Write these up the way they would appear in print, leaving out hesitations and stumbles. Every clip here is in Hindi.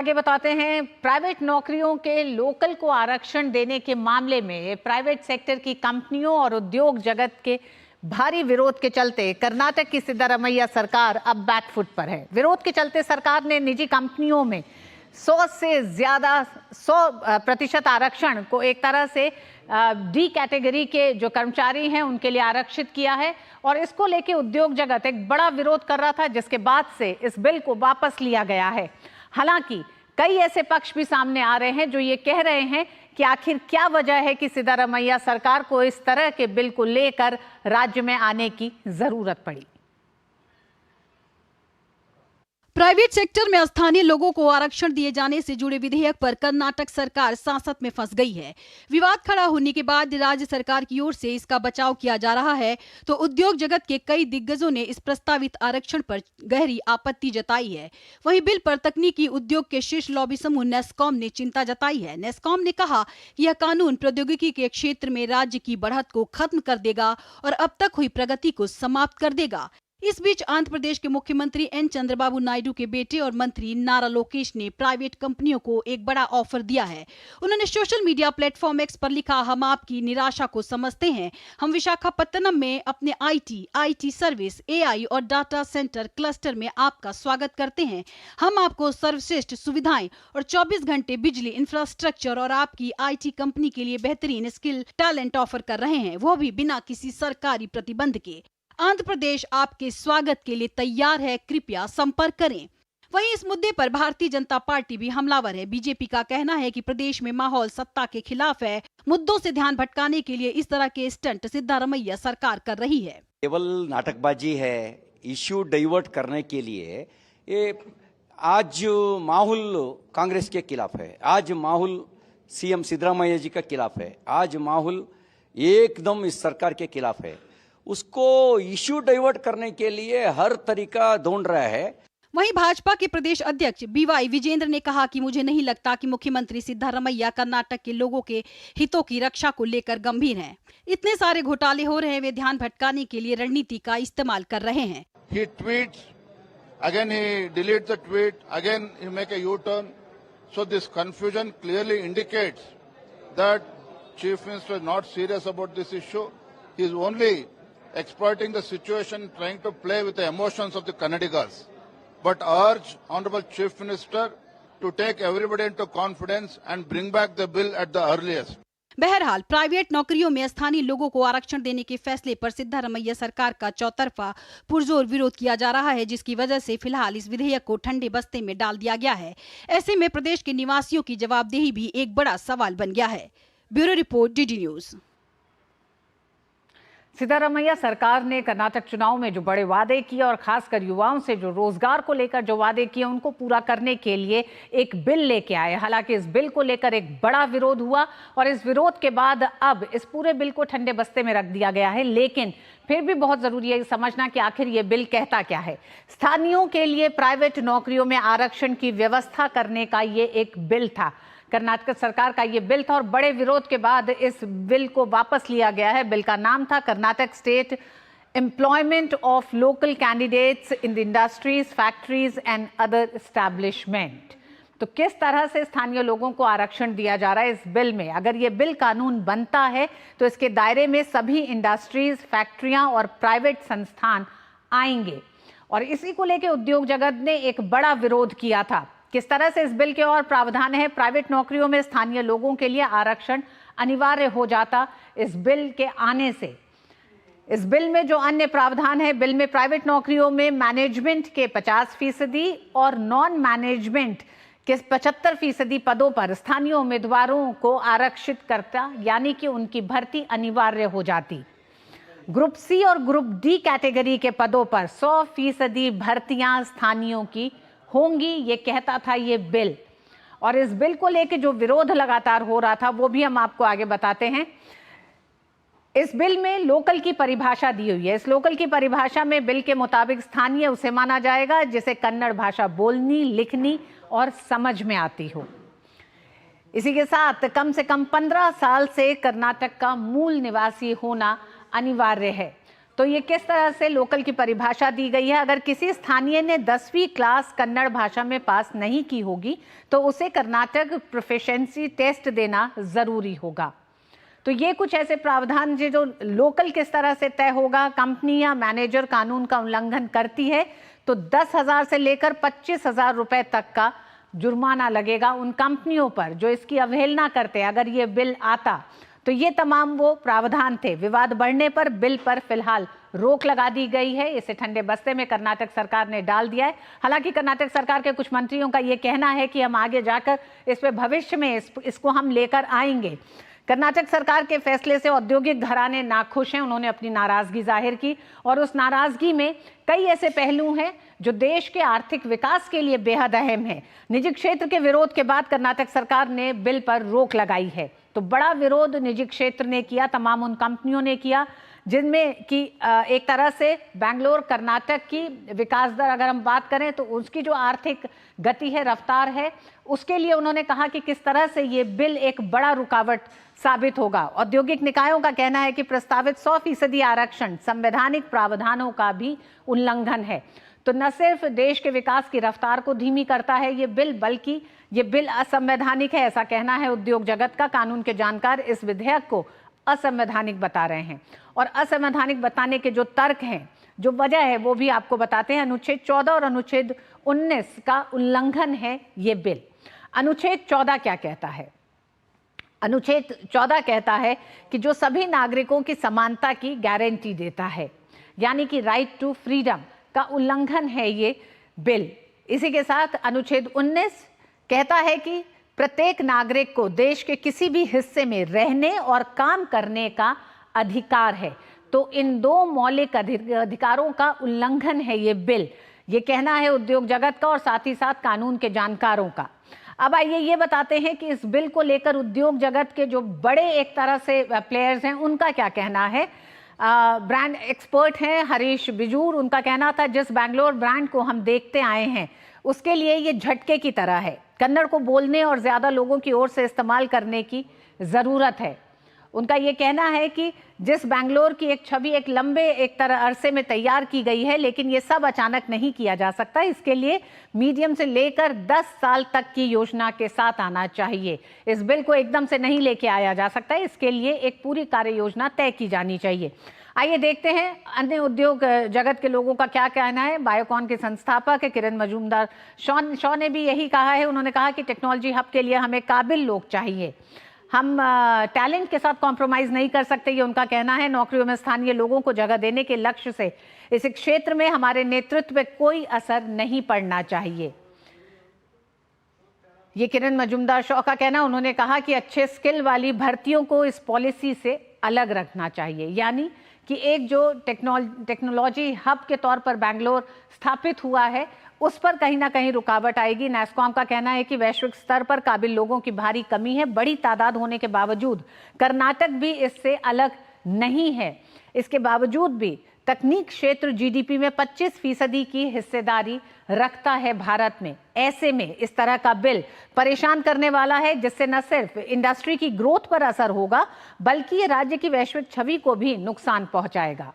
आगे बताते हैं, प्राइवेट नौकरियों के लोकल को आरक्षण देने के मामले में प्राइवेट सेक्टर की कंपनियों और उद्योग जगत के भारी विरोध के चलते कर्नाटक की सिद्धारमैया सरकार अब बैकफुट पर है। विरोध के चलते सरकार ने निजी कंपनियों में 100 से ज्यादा 100% आरक्षण को एक तरह से डी कैटेगरी के जो कर्मचारी हैं उनके लिए आरक्षित किया है और इसको लेके उद्योग जगत एक बड़ा विरोध कर रहा था, जिसके बाद से इस बिल को वापस लिया गया है। हालांकि कई ऐसे पक्ष भी सामने आ रहे हैं जो ये कह रहे हैं कि आखिर क्या वजह है कि सिद्धारमैया सरकार को इस तरह के बिल को लेकर राज्य में आने की जरूरत पड़ी। प्राइवेट सेक्टर में स्थानीय लोगों को आरक्षण दिए जाने से जुड़े विधेयक पर कर्नाटक सरकार सांसद में फंस गई है। विवाद खड़ा होने के बाद राज्य सरकार की ओर से इसका बचाव किया जा रहा है, तो उद्योग जगत के कई दिग्गजों ने इस प्रस्तावित आरक्षण पर गहरी आपत्ति जताई है। वहीं बिल पर तकनीकी उद्योग के शीर्ष लॉबी समूह नेस्कॉम ने चिंता जताई है। नेस्कॉम ने कहा कि यह कानून प्रौद्योगिकी के क्षेत्र में राज्य की बढ़त को खत्म कर देगा और अब तक हुई प्रगति को समाप्त कर देगा। इस बीच आंध्र प्रदेश के मुख्यमंत्री एन चंद्रबाबू नायडू के बेटे और मंत्री नारा लोकेश ने प्राइवेट कंपनियों को एक बड़ा ऑफर दिया है। उन्होंने सोशल मीडिया प्लेटफॉर्म एक्स पर लिखा, हम आपकी निराशा को समझते हैं। हम विशाखापत्तनम में अपने आईटी सर्विस, एआई और डाटा सेंटर क्लस्टर में आपका स्वागत करते हैं। हम आपको सर्वश्रेष्ठ सुविधाएं और 24 घंटे बिजली इंफ्रास्ट्रक्चर और आपकी आईटी कंपनी के लिए बेहतरीन स्किल टैलेंट ऑफर कर रहे हैं, वो भी बिना किसी सरकारी प्रतिबंध के। आंध्र प्रदेश आपके स्वागत के लिए तैयार है, कृपया संपर्क करें। वहीं इस मुद्दे पर भारतीय जनता पार्टी भी हमलावर है। बीजेपी का कहना है कि प्रदेश में माहौल सत्ता के खिलाफ है। मुद्दों से ध्यान भटकाने के लिए इस तरह के स्टंट सिद्धारमैया सरकार कर रही है। केवल नाटकबाजी है, इश्यू डाइवर्ट करने के लिए। ये आज माहौल कांग्रेस के खिलाफ है, आज माहौल सीएम सिद्धारमैया जी के खिलाफ है, आज माहौल एकदम इस सरकार के खिलाफ है। उसको इश्यू डाइवर्ट करने के लिए हर तरीका ढूंढ रहा है। वहीं भाजपा के प्रदेश अध्यक्ष बीवाई विजेंद्र ने कहा कि मुझे नहीं लगता कि मुख्यमंत्री सिद्धारमैया कर्नाटक के लोगों के हितों की रक्षा को लेकर गंभीर हैं। इतने सारे घोटाले हो रहे हैं, वे ध्यान भटकाने के लिए रणनीति का इस्तेमाल कर रहे हैं। He tweets, again he deletes the tweet, again he make a U-turn. So this confusion clearly indicates that Chief Minister is not serious about this issue. He is only exploiting the situation, trying to play with the emotions of the Kannadigas. But urge Honorable Chief Minister to take everybody into confidence and bring back the bill at the earliest. बहरहाल प्राइवेट नौकरियों में स्थानीय लोगों को आरक्षण देने के फैसले पर सिद्धारमैया सरकार का चौतरफा पुरजोर विरोध किया जा रहा है, जिसकी वजह से फिलहाल इस विधेयक को ठंडे बस्ते में डाल दिया गया है। ऐसे में प्रदेश के निवासियों की जवाबदेही भी एक बड़ा सवाल बन गया है। Bureau report, DD news. Siddaramaiah सरकार ने कर्नाटक चुनाव में जो बड़े वादे किए और खासकर युवाओं से जो रोजगार को लेकर जो वादे किए उनको पूरा करने के लिए एक बिल लेके आए। हालांकि इस बिल को लेकर एक बड़ा विरोध हुआ और इस विरोध के बाद अब इस पूरे बिल को ठंडे बस्ते में रख दिया गया है। लेकिन फिर भी बहुत जरूरी है समझना कि आखिर ये बिल कहता क्या है। स्थानीयों के लिए प्राइवेट नौकरियों में आरक्षण की व्यवस्था करने का ये एक बिल था। कर्नाटक सरकार का ये बिल था और बड़े विरोध के बाद इस बिल को वापस लिया गया है। बिल का नाम था Karnataka state employment of local candidates in the industries, factories and other establishment. तो किस तरह से स्थानीय लोगों को आरक्षण दिया जा रहा है इस बिल में। अगर ये बिल कानून बनता है तो इसके दायरे में सभी इंडस्ट्रीज, फैक्ट्रियां और प्राइवेट संस्थान आएंगे और इसी को लेकर उद्योग जगत ने एक बड़ा विरोध किया था। किस तरह से इस बिल के और प्रावधान है, प्राइवेट नौकरियों में स्थानीय लोगों के लिए आरक्षण अनिवार्य हो जाता इस बिल के आने से। इस बिल में जो अन्य प्रावधान है, बिल में प्राइवेट नौकरियों में मैनेजमेंट के 50% और नॉन मैनेजमेंट के 75% पदों पर स्थानीय उम्मीदवारों को आरक्षित करता, यानी कि उनकी भर्ती अनिवार्य हो जाती। ग्रुप सी और ग्रुप डी कैटेगरी के पदों पर 100% भर्तियां स्थानीयों की होंगी, ये कहता था ये बिल। और इस बिल को लेकर जो विरोध लगातार हो रहा था वो भी हम आपको आगे बताते हैं। इस बिल में लोकल की परिभाषा दी हुई है। इस लोकल की परिभाषा में बिल के मुताबिक स्थानीय उसे माना जाएगा जिसे कन्नड़ भाषा बोलनी, लिखनी और समझ में आती हो। इसी के साथ कम से कम 15 साल से कर्नाटक का मूल निवासी होना अनिवार्य है। तो ये किस तरह से लोकल की परिभाषा दी गई है। अगर किसी स्थानीय ने 10वीं क्लास कन्नड़ भाषा में पास नहीं की होगी तो उसे कर्नाटक प्रोफिशिएंसी टेस्ट देना जरूरी होगा। तो ये कुछ ऐसे प्रावधान जो लोकल किस तरह से तय होगा। कंपनी या मैनेजर कानून का उल्लंघन करती है तो 10,000 से लेकर 25,000 रुपए तक का जुर्माना लगेगा उन कंपनियों पर जो इसकी अवहेलना करते हैं। अगर ये बिल आता तो ये तमाम वो प्रावधान थे। विवाद बढ़ने पर बिल पर फिलहाल रोक लगा दी गई है। इसे ठंडे बस्ते में कर्नाटक सरकार ने डाल दिया है। हालांकि कर्नाटक सरकार के कुछ मंत्रियों का ये कहना है कि हम आगे जाकर इस पे भविष्य में इसको हम लेकर आएंगे। कर्नाटक सरकार के फैसले से औद्योगिक घराने नाखुश हैं। उन्होंने अपनी नाराजगी जाहिर की और उस नाराजगी में कई ऐसे पहलू हैं जो देश के आर्थिक विकास के लिए बेहद अहम है। निजी क्षेत्र के विरोध के बाद कर्नाटक सरकार ने बिल पर रोक लगाई है। तो बड़ा विरोध निजी क्षेत्र ने किया, तमाम उन कंपनियों ने किया जिनमें कि एक तरह से बेंगलोर कर्नाटक की विकास दर अगर हम बात करें तो उसकी जो आर्थिक गति है, रफ्तार है, उसके लिए उन्होंने कहा कि किस तरह से ये बिल एक बड़ा रुकावट साबित होगा। औद्योगिक निकायों का कहना है कि प्रस्तावित 100% आरक्षण संवैधानिक प्रावधानों का भी उल्लंघन है। तो न सिर्फ देश के विकास की रफ्तार को धीमी करता है ये बिल, बल्कि ये बिल असंवैधानिक है, ऐसा कहना है उद्योग जगत का। कानून के जानकार इस विधेयक को असंवैधानिक बता रहे हैं और असंवैधानिक बताने के जो तर्क हैं, जो वजह है, वो भी आपको बताते हैं। अनुच्छेद 14 और अनुच्छेद 19 का उल्लंघन है ये बिल। अनुच्छेद 14 क्या कहता है? अनुच्छेद 14 कहता है कि जो सभी नागरिकों की समानता की गारंटी देता है, यानी कि राइट टू फ्रीडम का उल्लंघन है ये बिल। इसी के साथ अनुच्छेद 19 कहता है कि प्रत्येक नागरिक को देश के किसी भी हिस्से में रहने और काम करने का अधिकार है। तो इन दो मौलिक अधिकारों का उल्लंघन है ये बिल, ये कहना है उद्योग जगत का और साथ ही साथ कानून के जानकारों का। अब आइए ये बताते हैं कि इस बिल को लेकर उद्योग जगत के जो बड़े एक तरह से प्लेयर्स हैं उनका क्या कहना है। ब्रांड एक्सपर्ट हैं हरीश बिजूर, उनका कहना था जिस बैंगलोर ब्रांड को हम देखते आए हैं उसके लिए ये झटके की तरह है। कन्नड़ को बोलने और ज़्यादा लोगों की ओर से इस्तेमाल करने की ज़रूरत है। उनका ये कहना है कि जिस बैंगलोर की एक छवि एक लंबे एक तरह अरसे में तैयार की गई है, लेकिन ये सब अचानक नहीं किया जा सकता। इसके लिए मीडियम से लेकर 10 साल तक की योजना के साथ आना चाहिए। इस बिल को एकदम से नहीं लेके आया जा सकता, इसके लिए एक पूरी कार्य योजना तय की जानी चाहिए। आइए देखते हैं अन्य उद्योग जगत के लोगों का क्या कहना है। बायोकॉन के संस्थापक किरण मजूमदार शॉ ने भी यही कहा है। उन्होंने कहा कि टेक्नोलॉजी हब के लिए हमें काबिल लोग चाहिए, हम टैलेंट के साथ कॉम्प्रोमाइज़ नहीं कर सकते, ये उनका कहना है। नौकरियों में स्थानीय लोगों को जगह देने के लक्ष्य से इस क्षेत्र में हमारे नेतृत्व पे कोई असर नहीं पड़ना चाहिए, ये किरण मजूमदार शॉ का कहना। उन्होंने कहा कि अच्छे स्किल वाली भर्तियों को इस पॉलिसी से अलग रखना चाहिए, यानी कि एक जो टेक्नोलॉजी हब के तौर पर बैंगलोर स्थापित हुआ है उस पर कहीं ना कहीं रुकावट आएगी। नैस्कॉम का कहना है कि वैश्विक स्तर पर काबिल लोगों की भारी कमी है। बड़ी तादाद होने के बावजूद कर्नाटक भी इससे अलग नहीं है। इसके बावजूद भी तकनीक क्षेत्र जीडीपी में 25% की हिस्सेदारी रखता है भारत में। ऐसे में इस तरह का बिल परेशान करने वाला है, जिससे न सिर्फ इंडस्ट्री की ग्रोथ पर असर होगा बल्कि ये राज्य की वैश्विक छवि को भी नुकसान पहुंचाएगा।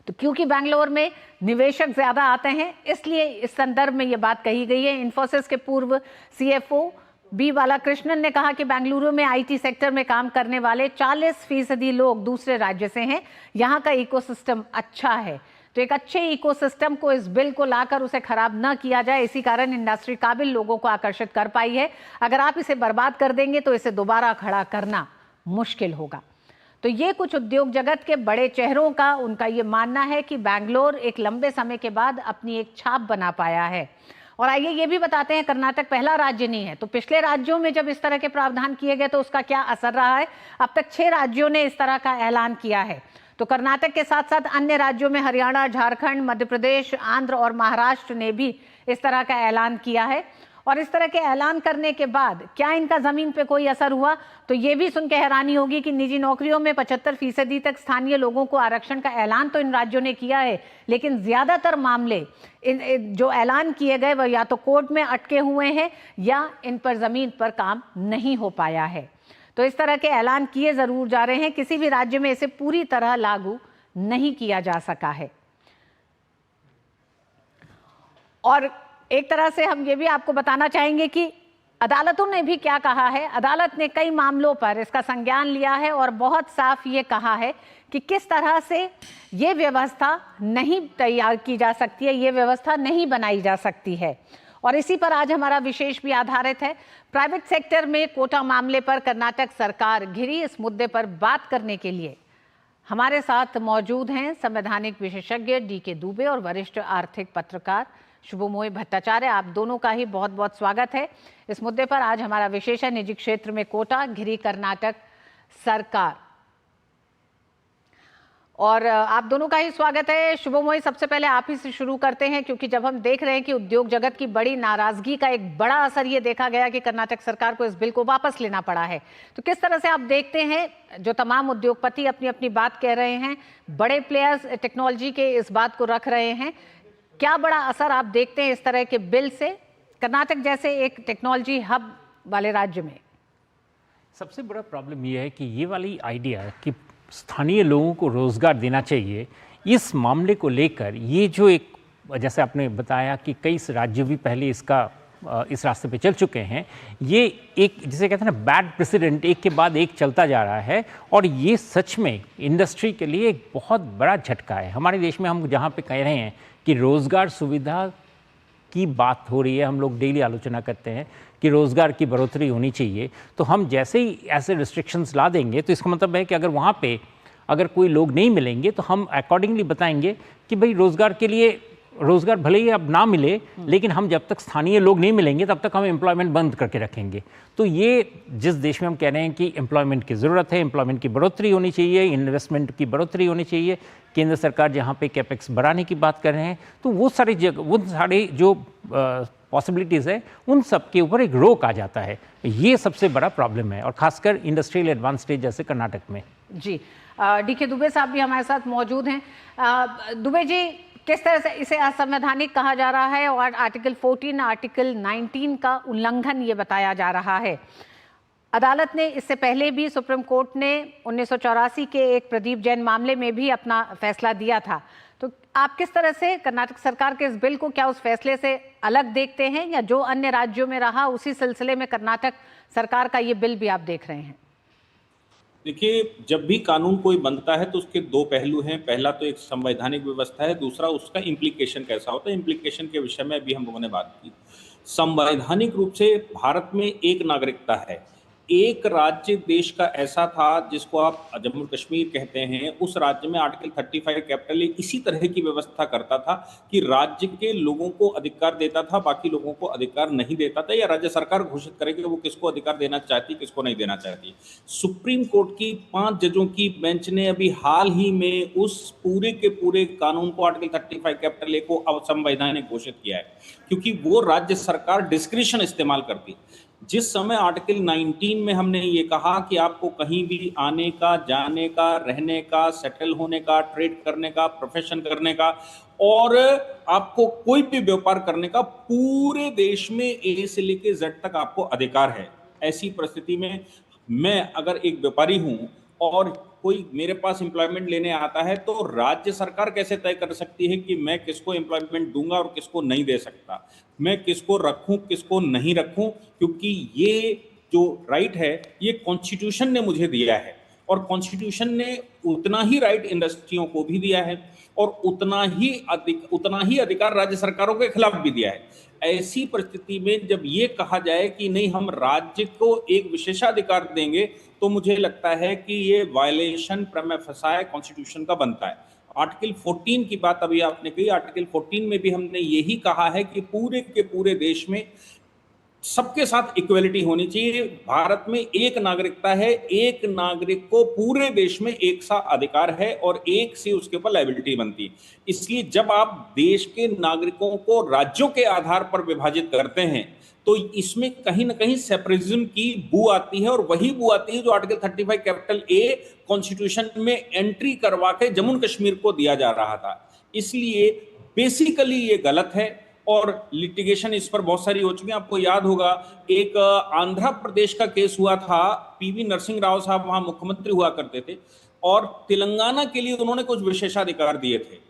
तो क्योंकि बैंगलोर में निवेशक ज्यादा आते हैं, इसलिए इस संदर्भ में ये बात कही गई है। इन्फोसिस के पूर्व सीएफओ बी बालाकृष्णन ने कहा कि बेंगलुरु में आईटी सेक्टर में काम करने वाले 40% लोग दूसरे राज्य से हैं। यहाँ का इकोसिस्टम अच्छा है, तो एक अच्छे इकोसिस्टम को इस बिल को लाकर उसे खराब न किया जाए, इसी कारण इंडस्ट्री काबिल लोगों को आकर्षित कर पाई है। अगर आप इसे बर्बाद कर देंगे तो इसे दोबारा खड़ा करना मुश्किल होगा। तो ये कुछ उद्योग जगत के बड़े चेहरों का उनका ये मानना है कि बैंगलोर एक लंबे समय के बाद अपनी एक छाप बना पाया है। और आइए ये भी बताते हैं, कर्नाटक पहला राज्य नहीं है, तो पिछले राज्यों में जब इस तरह के प्रावधान किए गए तो उसका क्या असर रहा है। अब तक 6 राज्यों ने इस तरह का ऐलान किया है। तो कर्नाटक के साथ साथ अन्य राज्यों में हरियाणा, झारखंड, मध्य प्रदेश, आंध्र और महाराष्ट्र ने भी इस तरह का ऐलान किया है। और इस तरह के ऐलान करने के बाद क्या इनका जमीन पे कोई असर हुआ, तो ये भी सुन के हैरानी होगी कि निजी नौकरियों में 75% तक स्थानीय लोगों को आरक्षण का ऐलान तो इन राज्यों ने किया है, लेकिन ज्यादातर मामले जो ऐलान किए गए वह या तो कोर्ट में अटके हुए हैं या इन पर जमीन पर काम नहीं हो पाया है। तो इस तरह के ऐलान किए जरूर जा रहे हैं, किसी भी राज्य में इसे पूरी तरह लागू नहीं किया जा सका है। और एक तरह से हम ये भी आपको बताना चाहेंगे कि अदालतों ने भी क्या कहा है। अदालत ने कई मामलों पर इसका संज्ञान लिया है और बहुत साफ ये कहा है कि किस तरह से ये व्यवस्था नहीं तैयार की जा सकती है, ये व्यवस्था नहीं बनाई जा सकती है। और इसी पर आज हमारा विशेष भी आधारित है। प्राइवेट सेक्टर में कोटा मामले पर कर्नाटक सरकार घिरी, इस मुद्दे पर बात करने के लिए हमारे साथ मौजूद हैं संवैधानिक विशेषज्ञ DK दुबे और वरिष्ठ आर्थिक पत्रकार शुभमोय भट्टाचार्य। आप दोनों का ही बहुत बहुत स्वागत है। इस मुद्दे पर आज हमारा विशेष है निजी क्षेत्र में कोटा घिरी कर्नाटक सरकार, और आप दोनों का ही स्वागत है। शुभमोय, सबसे पहले आप ही से शुरू करते हैं, क्योंकि जब हम देख रहे हैं कि उद्योग जगत की बड़ी नाराजगी का एक बड़ा असर ये देखा गया कि कर्नाटक सरकार को इस बिल को वापस लेना पड़ा है, तो किस तरह से आप देखते हैं जो तमाम उद्योगपति अपनी अपनी बात कह रहे हैं, बड़े प्लेयर्स टेक्नोलॉजी के इस बात को रख रहे हैं, क्या बड़ा असर आप देखते हैं इस तरह के बिल से कर्नाटक जैसे एक टेक्नोलॉजी हब वाले राज्य में? सबसे बड़ा प्रॉब्लम यह है कि ये वाली आइडिया कि स्थानीय लोगों को रोज़गार देना चाहिए, इस मामले को लेकर ये जो एक, जैसे आपने बताया कि कई राज्य भी पहले इस रास्ते पे चल चुके हैं, ये एक जिसे कहते हैं ना बैड प्रेसिडेंट एक के बाद एक चलता जा रहा है, और ये सच में इंडस्ट्री के लिए एक बहुत बड़ा झटका है। हमारे देश में हम जहाँ पे कह रहे हैं कि रोज़गार सुविधा की बात हो रही है, हम लोग डेली आलोचना करते हैं कि रोज़गार की बढ़ोतरी होनी चाहिए, तो हम जैसे ही ऐसे रिस्ट्रिक्शंस ला देंगे तो इसका मतलब है कि अगर वहाँ पे अगर कोई लोग नहीं मिलेंगे तो हम अकॉर्डिंगली बताएंगे कि भाई रोज़गार के लिए, रोज़गार भले ही अब ना मिले, लेकिन हम जब तक स्थानीय लोग नहीं मिलेंगे तब तक हम एम्प्लॉयमेंट बंद करके रखेंगे। तो ये जिस देश में हम कह रहे हैं कि एम्प्लॉयमेंट की ज़रूरत है, एम्प्लॉयमेंट की बढ़ोतरी होनी चाहिए, इन्वेस्टमेंट की बढ़ोतरी होनी चाहिए, केंद्र सरकार जहाँ पे कैपेक्स बढ़ाने की बात कर रहे हैं, तो वो सारी जगह, वो सारे जो पॉसिबिलिटीज़ है उन सब के ऊपर एक रोक आ जाता है। ये सबसे बड़ा प्रॉब्लम है, और खासकर इंडस्ट्रियल एडवांस स्टेज जैसे कर्नाटक में। जी, DK दुबे साहब भी हमारे साथ मौजूद हैं। दुबे जी, किस तरह से इसे असंवैधानिक कहा जा रहा है और आर्टिकल 14, आर्टिकल 19 का उल्लंघन ये बताया जा रहा है? अदालत ने इससे पहले भी, सुप्रीम कोर्ट ने 1984 के एक प्रदीप जैन मामले में भी अपना फैसला दिया था, तो आप किस तरह से कर्नाटक सरकार के इस बिल को, क्या उस फैसले से अलग देखते हैं, या जो अन्य राज्यों में रहा उसी सिलसिले में कर्नाटक सरकार का ये बिल भी आप देख रहे हैं? देखिए, जब भी कानून कोई बनता है तो उसके दो पहलू हैं। पहला तो एक संवैधानिक व्यवस्था है, दूसरा उसका इम्प्लीकेशन कैसा होता है। इम्प्लीकेशन के विषय में अभी हम लोगों ने बात की। संवैधानिक रूप से भारत में एक नागरिकता है। एक राज्य देश का ऐसा था जिसको आप जम्मू कश्मीर कहते हैं, उस राज्य में आर्टिकल 35 कैपिटल ए इसी तरह की व्यवस्था करता था कि राज्य के लोगों को अधिकार देता था, बाकी लोगों को अधिकार नहीं देता था, या राज्य सरकार घोषित करे कि वो किसको अधिकार देना चाहती, किसको नहीं देना चाहती। सुप्रीम कोर्ट की 5 जजों की बेंच ने अभी हाल ही में उस पूरे के पूरे कानून को, आर्टिकल 35 कैपिटल ए को असंवैधानिक घोषित किया है, क्योंकि वो राज्य सरकार डिस्क्रिशन इस्तेमाल करती। जिस समय आर्टिकल 19 में हमने ये कहा कि आपको कहीं भी आने का, जाने का, रहने का, सेटल होने का, ट्रेड करने का, प्रोफेशन करने का, और आपको कोई भी व्यापार करने का पूरे देश में ए से लेके जेड तक आपको अधिकार है। ऐसी परिस्थिति में मैं अगर एक व्यापारी हूं और कोई मेरे पास एम्प्लॉयमेंट लेने आता है, तो राज्य सरकार कैसे तय कर सकती है कि मैं किसको एम्प्लॉयमेंट दूंगा और किसको नहीं दे सकता, मैं किसको रखूं, किसको नहीं रखूं, क्योंकि ये जो राइट है ये कॉन्स्टिट्यूशन ने मुझे दिया है, और कॉन्स्टिट्यूशन ने उतना ही राइट इंडस्ट्रियों को भी दिया है, और उतना ही अधिकार राज्य सरकारों के खिलाफ भी दिया है। ऐसी परिस्थिति में जब ये कहा जाए कि नहीं, हम राज्य को एक विशेषाधिकार देंगे, तो मुझे लगता है कि ये वायलेशन प्रमा फसाए कॉन्स्टिट्यूशन का बनता है। आर्टिकल 14 की बात अभी आपने कही, आर्टिकल 14 में भी हमने यही कहा है कि पूरे के पूरे देश में सबके साथ इक्वलिटी होनी चाहिए। भारत में एक नागरिकता है, एक नागरिक को पूरे देश में एक सा अधिकार है, और एक से उसके ऊपर लायबिलिटी बनती है। इसलिए जब आप देश के नागरिकों को राज्यों के आधार पर विभाजित करते हैं, तो इसमें कहीं ना कहीं सेपरेटिज्म की बू आती है, और वही बू आती है जो आर्टिकल 35 कैपिटल ए कॉन्स्टिट्यूशन में एंट्री करवा के जम्मू कश्मीर को दिया जा रहा था। इसलिए बेसिकली ये गलत है, और लिटिगेशन इस पर बहुत सारी हो चुकी है। आपको याद होगा एक आंध्र प्रदेश का केस हुआ था, PV नरसिंह राव साहब वहां मुख्यमंत्री हुआ करते थे। और तेलंगाना के लिए उन्होंने कुछ विशेषाधिकार दिए थे।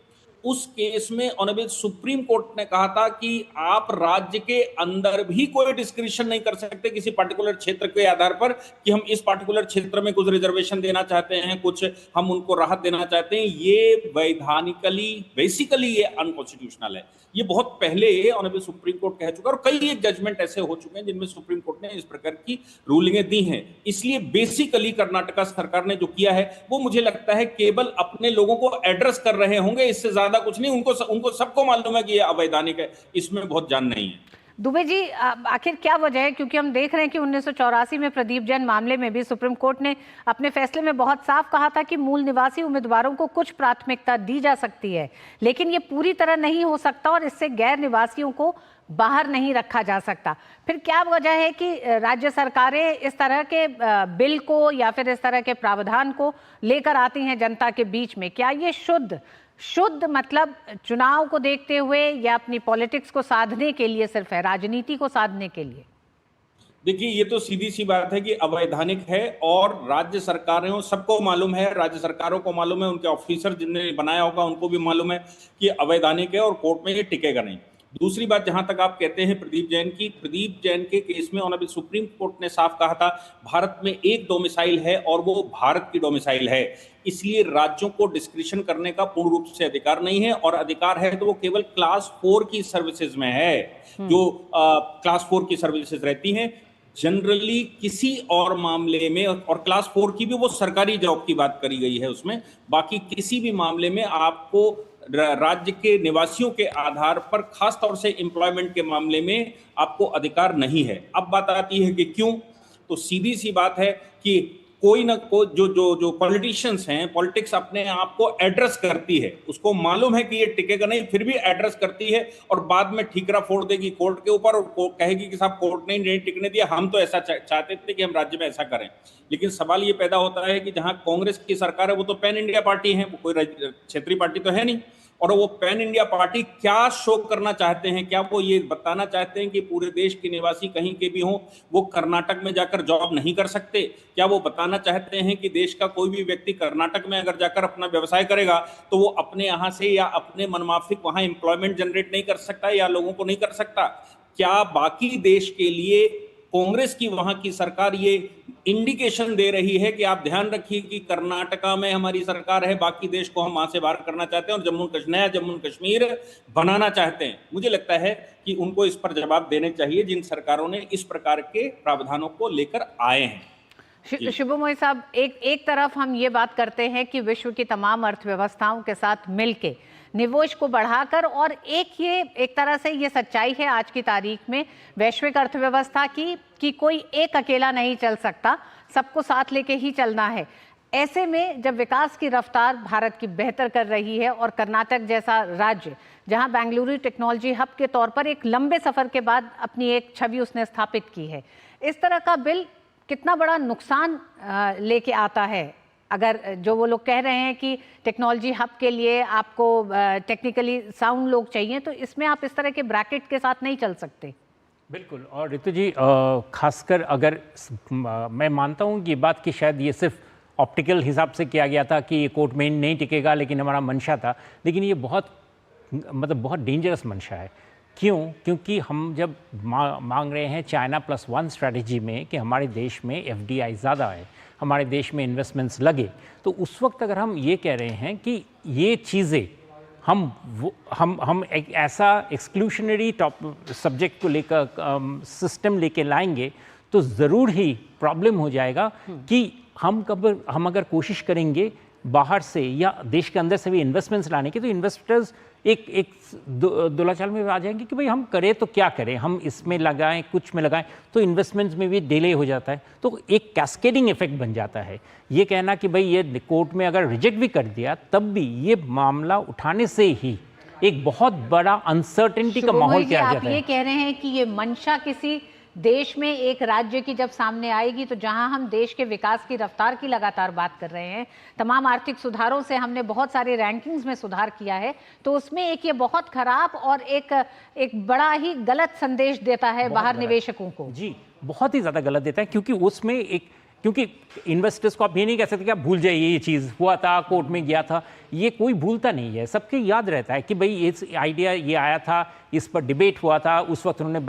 उस केस में ऑनरेबल सुप्रीम कोर्ट ने कहा था कि आप राज्य के अंदर भी कोई डिस्क्रिप्शन नहीं कर सकते किसी पर्टिकुलर क्षेत्र के आधार पर कि हम इस पर्टिकुलर क्षेत्र में कुछ रिजर्वेशन देना चाहते हैं, कुछ हम उनको राहत देना चाहते हैं। ये वैधानिकली बेसिकली ये अनकॉन्स्टिट्यूशनल है। ये बहुत पहले ऑनरेबल सुप्रीम कोर्ट कह चुका है और कई एक जजमेंट ऐसे हो चुके हैं जिनमें सुप्रीम कोर्ट ने इस प्रकार की रूलिंगें दी हैं। इसलिए बेसिकली कर्नाटका सरकार ने जो किया है वो मुझे लगता है केवल अपने लोगों को एड्रेस कर रहे होंगे, इससे ज्यादा कुछ नहीं। उनको सबको मालूम है कि ये अवैधानिक है, इसमें बहुत जान नहीं है। दुबे जी, आखिर क्या वजह है? क्योंकि हम देख रहे हैं कि 1984 में प्रदीप जैन मामले में भी सुप्रीम कोर्ट ने अपने फैसले में बहुत साफ कहा था कि मूल निवासी उम्मीदवारों को कुछ प्राथमिकता दी जा सकती है, लेकिन ये पूरी तरह नहीं हो सकता और इससे गैर निवासियों को बाहर नहीं रखा जा सकता। फिर क्या वजह है कि राज्य सरकारें इस तरह के बिल को या फिर इस तरह के प्रावधान को लेकर आती हैं जनता के बीच में? क्या ये शुद्ध मतलब चुनाव को देखते हुए या अपनी पॉलिटिक्स को साधने के लिए सिर्फ है, राजनीति को साधने के लिए? देखिए, ये तो सीधी सी बात है कि अवैधानिक है और राज्य सरकारों सबको मालूम है, राज्य सरकारों को मालूम है, उनके ऑफिसर जिन्होंने बनाया होगा उनको भी मालूम है कि अवैधानिक है और कोर्ट में ये टिकेगा नहीं। दूसरी बात, जहां तक आप कहते हैं प्रदीप जैन के केस में ऑनरेबल सुप्रीम कोर्ट ने साफ कहा था भारत में एक डोमिसाइल है और वो भारत की डोमिसाइल है, इसलिए राज्यों को डिस्क्रिशन करने का पूर्ण रूप से अधिकार नहीं है, और अधिकार है तो वो केवल क्लास 4 की सर्विसेज में है, जो क्लास 4 की सर्विसेज रहती हैं जनरली। किसी और मामले में, और क्लास 4 की भी वो सरकारी जॉब की बात करी गई है उसमें, बाकी किसी भी मामले में आपको राज्य के निवासियों के आधार पर, खास तौर से एम्प्लॉयमेंट के मामले में, आपको अधिकार नहीं है। अब बात आती है कि क्यों, तो सीधी सी बात है कि कोई ना कोई जो पॉलिटिशियंस हैं, पॉलिटिक्स अपने आप को एड्रेस करती है, उसको मालूम है कि ये टिकेगा नहीं, फिर भी एड्रेस करती है और बाद में ठीकरा फोड़ देगी कोर्ट के ऊपर और कहेगी कि साहब कोर्ट ने नहीं टिकने दिया, हम तो ऐसा चाहते थे कि हम राज्य में ऐसा करें। लेकिन सवाल ये पैदा होता है कि जहां कांग्रेस की सरकार है वो तो पैन इंडिया पार्टी है, वो कोई क्षेत्रीय पार्टी तो है नहीं, और वो पैन इंडिया पार्टी क्या शो करना चाहते हैं? क्या वो ये बताना चाहते हैं कि पूरे देश के निवासी कहीं के भी हों वो कर्नाटक में जाकर जॉब नहीं कर सकते? क्या वो बताना चाहते हैं कि देश का कोई भी व्यक्ति कर्नाटक में अगर जाकर अपना व्यवसाय करेगा तो वो अपने यहाँ से या अपने मनमाफिक वहां एम्प्लॉयमेंट जनरेट नहीं कर सकता या लोगों को नहीं कर सकता? क्या बाकी देश के लिए कांग्रेस की वहां की सरकार ये इंडिकेशन दे रही है कि आप ध्यान रखिए कि कर्नाटका में हमारी सरकार है, बाकी देश को हम वहां से बाहर करना चाहते हैं और नया जम्मू कश्मीर बनाना चाहते हैं? मुझे लगता है कि उनको इस पर जवाब देने चाहिए जिन सरकारों ने इस प्रकार के प्रावधानों को लेकर आए हैं। शुभमोई साहब, एक तरफ हम ये बात करते हैं कि विश्व की तमाम अर्थव्यवस्थाओं के साथ मिलके निवेश को बढ़ाकर, और एक तरह से ये सच्चाई है आज की तारीख में वैश्विक अर्थव्यवस्था की कि कोई एक अकेला नहीं चल सकता, सबको साथ लेके ही चलना है। ऐसे में जब विकास की रफ्तार भारत की बेहतर कर रही है और कर्नाटक जैसा राज्य जहां बेंगलुरु टेक्नोलॉजी हब के तौर पर एक लंबे सफर के बाद अपनी एक छवि उसने स्थापित की है, इस तरह का बिल कितना बड़ा नुकसान लेके आता है? अगर जो वो लोग कह रहे हैं कि टेक्नोलॉजी हब के लिए आपको टेक्निकली साउंड लोग चाहिए, तो इसमें आप इस तरह के ब्रैकेट के साथ नहीं चल सकते। बिल्कुल। और ऋतु जी, खासकर अगर मैं मानता हूँ कि ये बात कि शायद ये सिर्फ ऑप्टिकल हिसाब से किया गया था कि ये कोर्ट में नहीं टिकेगा, लेकिन हमारा मंशा था, लेकिन ये बहुत डेंजरस मंशा है। क्यों? क्योंकि हम जब मांग रहे हैं चाइना +1 स्ट्रैटेजी में कि हमारे देश में FDI ज़्यादा है, हमारे देश में इन्वेस्टमेंट्स लगे, तो उस वक्त अगर हम ये कह रहे हैं कि ये चीज़ें हम एक ऐसा एक्सक्लूशनरी सब्जेक्ट को लेकर सिस्टम लेके लाएंगे तो ज़रूर ही प्रॉब्लम हो जाएगा कि हम अगर कोशिश करेंगे बाहर से या देश के अंदर से भी इन्वेस्टमेंट्स लाने की, तो इन्वेस्टर्स एक दोलाचाल में आ जाएंगे कि भाई हम करें तो क्या करें, हम इसमें लगाएं कुछ में लगाएं, तो इन्वेस्टमेंट्स में भी डिले हो जाता है, तो एक कैस्केडिंग इफेक्ट बन जाता है। ये कहना कि भाई ये कोर्ट में अगर रिजेक्ट भी कर दिया तब भी ये मामला उठाने से ही एक बहुत बड़ा अनसर्टेनिटी का माहौल किया जाता है। आप ये कह रहे हैं कि ये मंशा किसी देश में एक राज्य की जब सामने आएगी, तो जहां हम देश के विकास की रफ्तार की लगातार बात कर रहे हैं, तमाम आर्थिक सुधारों से हमने बहुत सारे रैंकिंग्स में सुधार किया है, तो उसमें एक ये बहुत खराब और एक बड़ा ही गलत संदेश देता है बाहर निवेशकों को। जी, बहुत ही ज़्यादा गलत देता है, क्योंकि उसमें क्योंकि इन्वेस्टर्स को आप ये नहीं कह सकते कि आप भूल जाइए ये चीज़ हुआ था, कोर्ट में गया था, ये कोई भूलता नहीं है, सबके याद रहता है कि भाई ये आइडिया ये आया था, इस पर डिबेट हुआ था, उस वक्त उन्होंने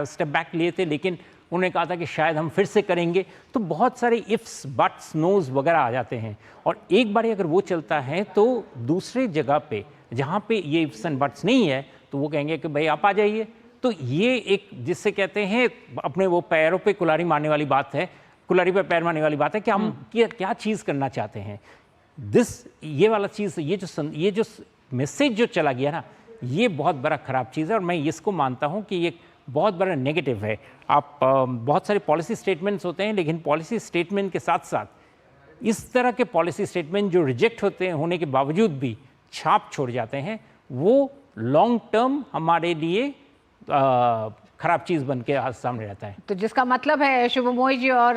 स्टेप बैक लिए थे, लेकिन उन्होंने कहा था कि शायद हम फिर से करेंगे। तो बहुत सारे इफ्स, बट्स, नोज वगैरह आ जाते हैं, और एक बार अगर वो चलता है तो दूसरे जगह पे जहाँ पे ये इफ्स एंड बट्स नहीं है तो वो कहेंगे कि भाई आप आ जाइए। तो ये एक जिससे कहते हैं अपने वो पैरों पे कुल्हाड़ी मारने वाली बात है, कुल्हाड़ी पे पैर मारने वाली बात है कि हम क्या चीज़ करना चाहते हैं। ये वाला चीज़, ये जो मैसेज जो चला गया ना, ये बहुत बड़ा ख़राब चीज़ है, और मैं इसको मानता हूँ कि ये बहुत बड़ा नेगेटिव है। आप बहुत सारे पॉलिसी स्टेटमेंट्स होते हैं, लेकिन पॉलिसी स्टेटमेंट के साथ साथ इस तरह के पॉलिसी स्टेटमेंट जो रिजेक्ट होते हैं होने के बावजूद भी छाप छोड़ जाते हैं, वो लॉन्ग टर्म हमारे लिए खराब चीज़ बन के आज सामने रहता है। तो जिसका मतलब है शुभम मोई जी और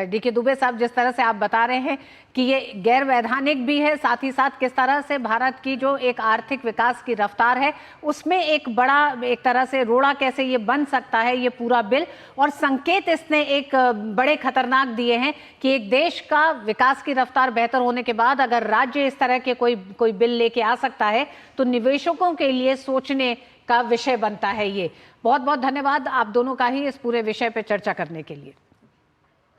डीके दुबे साहब, जिस तरह से आप बता रहे हैं कि ये गैर वैधानिक भी है, साथ ही साथ किस तरह से भारत की जो एक आर्थिक विकास की रफ्तार है उसमें एक बड़ा, एक तरह से रोड़ा कैसे ये बन सकता है ये पूरा बिल, और संकेत इसने एक बड़े खतरनाक दिए हैं कि एक देश का विकास की रफ्तार बेहतर होने के बाद अगर राज्य इस तरह के कोई बिल लेके आ सकता है तो निवेशकों के लिए सोचने का विषय बनता है। ये बहुत बहुत धन्यवाद आप दोनों का ही इस पूरे विषय पे चर्चा करने के लिए।